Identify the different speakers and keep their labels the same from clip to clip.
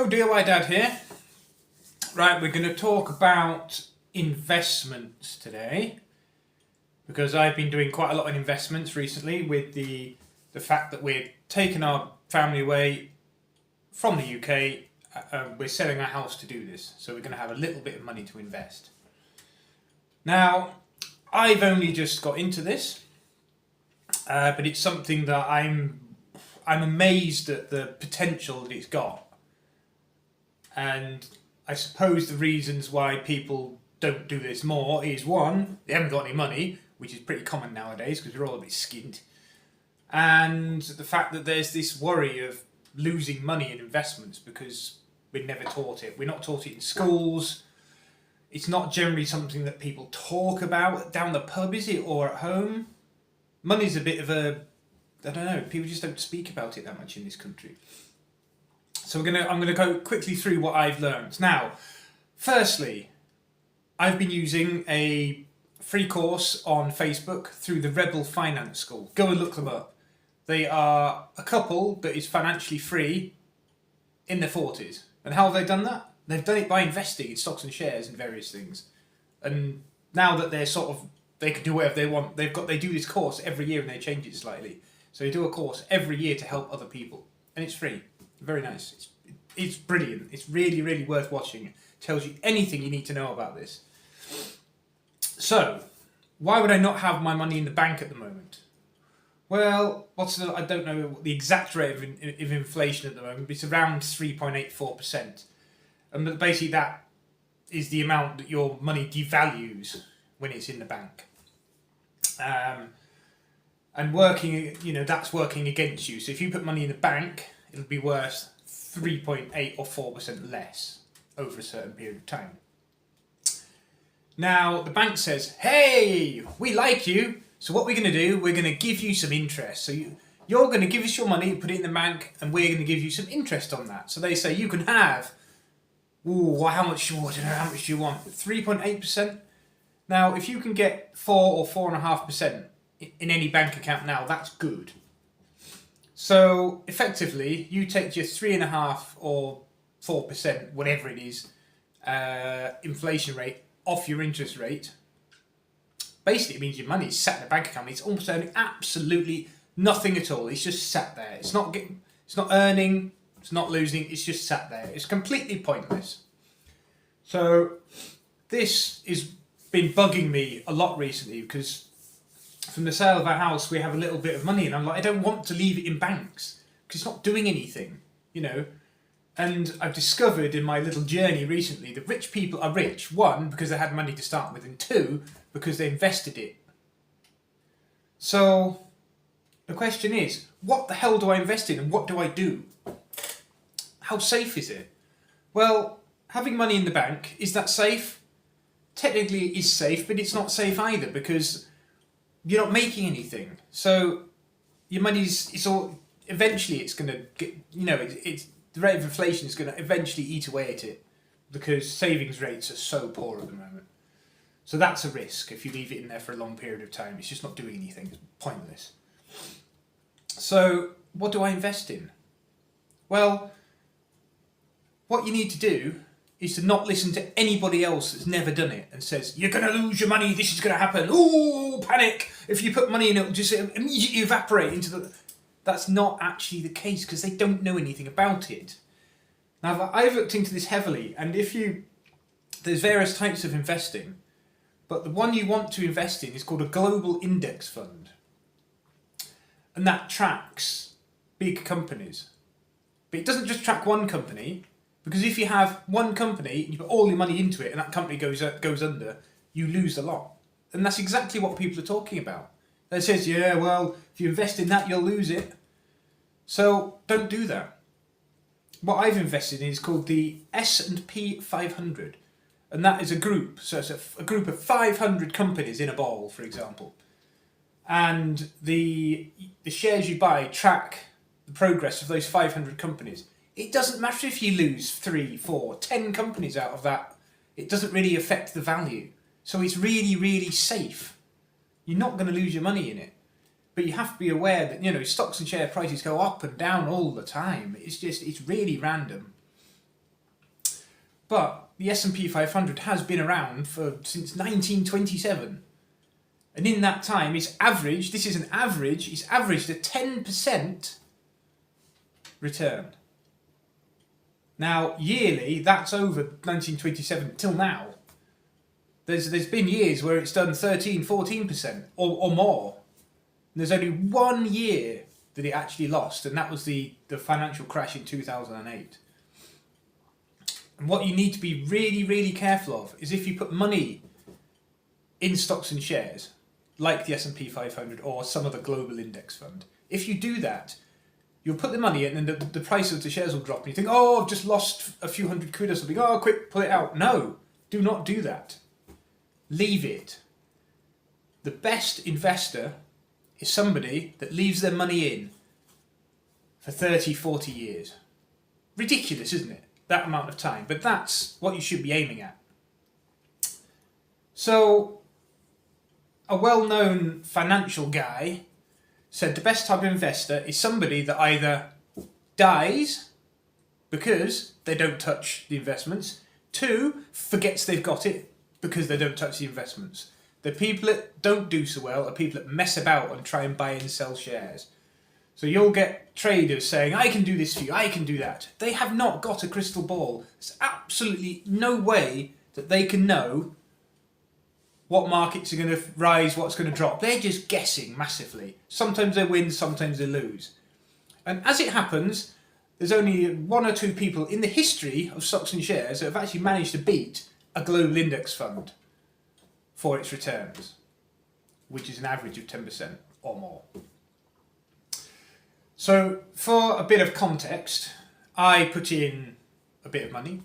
Speaker 1: Hello, DIY Dad here. Right, we're going to talk about investments today because I've been doing quite a lot of investments recently with the fact that we're taking our family away from the UK. We're selling our house to do this, so we're going to have a little bit of money to invest. Now, I've only just got into this, but it's something that I'm amazed at the potential that it's got. And I suppose the reasons why people don't do this more is, one, they haven't got any money, which is pretty common nowadays because we're all a bit skint. And the fact that there's this worry of losing money in investments because we're never taught it. We're not taught it in schools. It's not generally something that people talk about down the pub, is it, or at home? Money's a bit of a, I don't know, people just don't speak about it that much in this country. So I'm gonna go quickly through what I've learned. Now, firstly, I've been using a free course on Facebook through the Rebel Finance School. Go and look them up. They are a couple that is financially free in their 40s. And how have they done that? They've done it by investing in stocks and shares and various things. And now that they're they can do whatever they want, they do this course every year and they change it slightly. So they do a course every year to help other people. And it's free. Very nice. It's brilliant. It's really, really worth watching. It tells you anything you need to know about this. So, why would I not have my money in the bank at the moment? Well, I don't know the exact rate of inflation at the moment, but it's around 3.84%. And basically that is the amount that your money devalues when it's in the bank. And working, that's working against you. So if you put money in the bank, it'll be worth 3.8 or 4% less over a certain period of time. Now, the bank says, hey, we like you, so what we're going to do, we're going to give you some interest. So you're going to give us your money, put it in the bank, and we're going to give you some interest on that. So they say you can have, how much do you want? 3.8%? Now, if you can get 4 or 4.5% in any bank account now, that's good. So, effectively, you take your 3.5 or 4%, whatever it is, inflation rate off your interest rate. Basically, it means your money is sat in a bank account. It's almost earning absolutely nothing at all. It's just sat there. It's not earning, it's not losing, it's just sat there. It's completely pointless. So, this has been bugging me a lot recently because from the sale of our house, we have a little bit of money, and I'm like, I don't want to leave it in banks because it's not doing anything, And I've discovered in my little journey recently that rich people are rich, one, because they had money to start with, and two, because they invested it. So the question is, what the hell do I invest in and what do I do? How safe is it? Well, having money in the bank, is that safe? Technically it is safe, but it's not safe either because you're not making anything. So your money's, eventually it's going to get, the rate of inflation is going to eventually eat away at it because savings rates are so poor at the moment. So that's a risk if you leave it in there for a long period of time. It's just not doing anything. It's pointless. So what do I invest in? Well, what you need to do is to not listen to anybody else that's never done it and says, you're going to lose your money, this is going to happen, ooh, panic. If you put money in, it'll just immediately evaporate into the... That's not actually the case because they don't know anything about it. Now, I've looked into this heavily, and there's various types of investing, but the one you want to invest in is called a global index fund. And that tracks big companies. But it doesn't just track one company, because if you have one company and you put all your money into it and that company goes under, you lose a lot. And that's exactly what people are talking about. They says, yeah, well, if you invest in that, you'll lose it. So don't do that. What I've invested in is called the S&P 500. And that is a group. So it's a group of 500 companies in a ball, for example. And the shares you buy track the progress of those 500 companies. It doesn't matter if you lose 3, 4, 10 companies out of that. It doesn't really affect the value. So it's really, really safe. You're not going to lose your money in it. But you have to be aware that, stocks and share prices go up and down all the time. It's really random. But the S&P 500 has been around since 1927. And in that time, it's averaged a 10% return. Now, yearly, that's over 1927 till now. There's been years where it's done 13, 14% or more. And there's only 1 year that it actually lost, and that was the financial crash in 2008. And what you need to be really, really careful of is if you put money in stocks and shares, like the S&P 500 or some other global index fund, if you do that, you'll put the money in and the price of the shares will drop and you think, oh, I've just lost a few hundred quid or something, oh, quick, pull it out. No, do not do that. Leave it. The best investor is somebody that leaves their money in for 30, 40 years. Ridiculous, isn't it? That amount of time. But that's what you should be aiming at. So, a well-known financial guy said the best type of investor is somebody that either dies because they don't touch the investments, 2, forgets they've got it because they don't touch the investments. The people that don't do so well are people that mess about and try and buy and sell shares. So you'll get traders saying, I can do this for you, I can do that. They have not got a crystal ball. There's absolutely no way that they can know what markets are going to rise, what's going to drop. They're just guessing massively. Sometimes they win, sometimes they lose. And as it happens, there's only 1 or 2 people in the history of stocks and shares that have actually managed to beat a global index fund for its returns, which is an average of 10% or more. So for a bit of context, I put in a bit of money,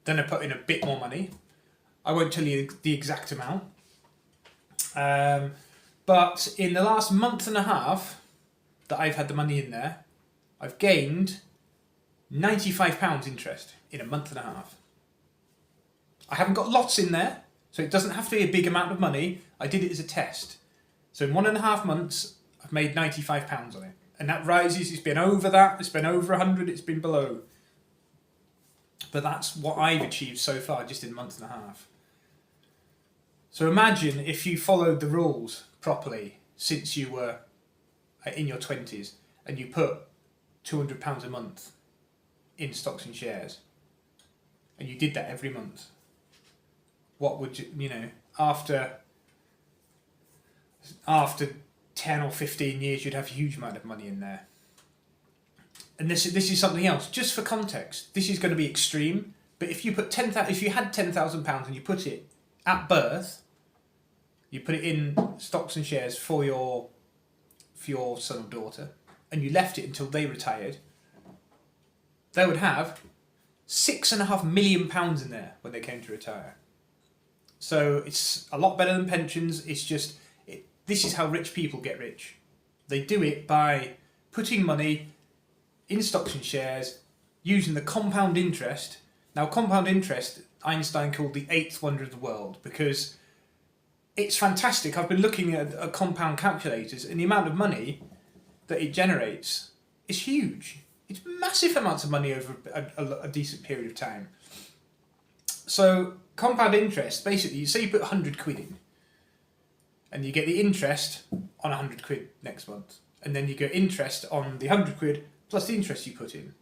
Speaker 1: then I put in a bit more money. I won't tell you the exact amount. But in the last month and a half that I've had the money in there, I've gained £95 interest in a month and a half. I haven't got lots in there, so it doesn't have to be a big amount of money. I did it as a test. So in 1.5 months, I've made £95 on it. And that rises, it's been over that, it's been over 100, it's been below. But that's what I've achieved so far, just in a month and a half. So imagine if you followed the rules properly since you were in your 20s and you put £200 a month in stocks and shares and you did that every month. What would you know, after 10 or 15 years, you'd have a huge amount of money in there. And this is something else, just for context. This is going to be extreme, but if you had £10,000 and you put it at birth, you put it in stocks and shares for your son or daughter, and you left it until they retired, they would have £6.5 million in there when they came to retire. So it's a lot better than pensions. It's just, this is how rich people get rich. They do it by putting money in stocks and shares, using the compound interest. Now, compound interest, Einstein called the 8th wonder of the world, because it's fantastic. I've been looking at compound calculators, and the amount of money that it generates is huge. It's massive amounts of money over a decent period of time. So compound interest, basically, you say you put 100 quid in, and you get the interest on 100 quid next month. And then you get interest on the 100 quid plus the interest you put in.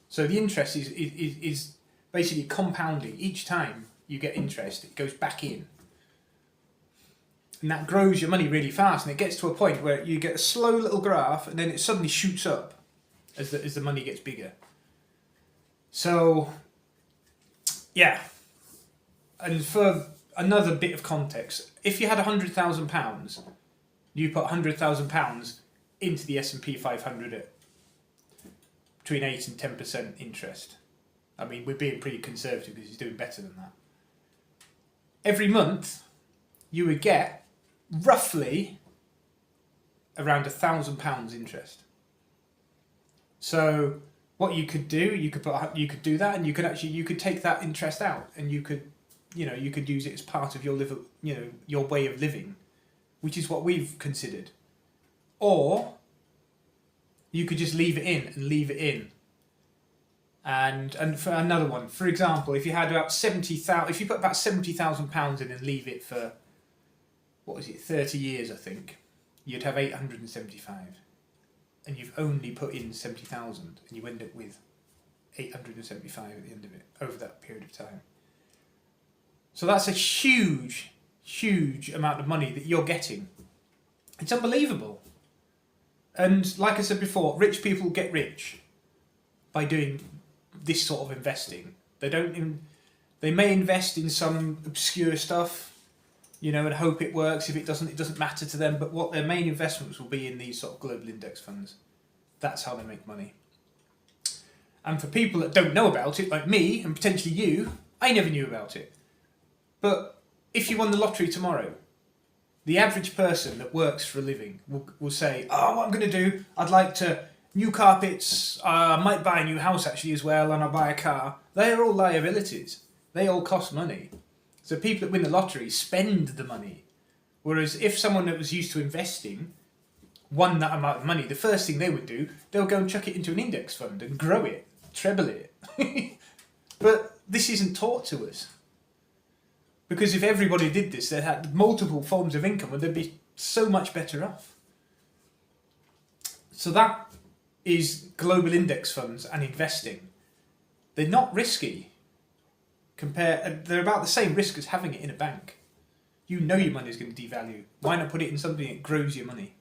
Speaker 1: So the interest is basically compounding. Each time you get interest, it goes back in. And that grows your money really fast, and it gets to a point where you get a slow little graph, and then it suddenly shoots up as the money gets bigger. So, yeah. And for another bit of context, if you had £100,000, you put £100,000 into the S&P 500 at between 8 and 10% interest. I mean, we're being pretty conservative because he's doing better than that. Every month, you would get roughly around £1,000 interest. So what you could do, you could do that, and you could take that interest out, and you could use it as part of your way of living, which is what we've considered. Or you could just leave it in and leave it in. And for another one, for example, if you had about 70,000, if you put about £70,000 in and leave it for, what is it, 30 years, I think, you'd have 875, and you've only put in 70,000, and you end up with 875 at the end of it over that period of time. So that's a huge, huge amount of money that you're getting. It's unbelievable. And like I said before, rich people get rich by doing this sort of investing. They may invest in some obscure stuff, and hope it works. If it doesn't matter to them. But what their main investments will be in these sort of global index funds. That's how they make money. And for people that don't know about it, like me and potentially you, I never knew about it. But if you won the lottery tomorrow, the average person that works for a living will say, oh, what I'm going to do, I'd like to new carpets, I might buy a new house actually as well, and I'll buy a car. They're all liabilities. They all cost money. So people that win the lottery spend the money. Whereas if someone that was used to investing won that amount of money, the first thing they would do, they'll go and chuck it into an index fund and grow it, treble it. But this isn't taught to us. Because if everybody did this, they had multiple forms of income and they'd be so much better off. So that is global index funds and investing. They're not risky. They're about the same risk as having it in a bank. You know your money is going to devalue. Why not put it in something that grows your money?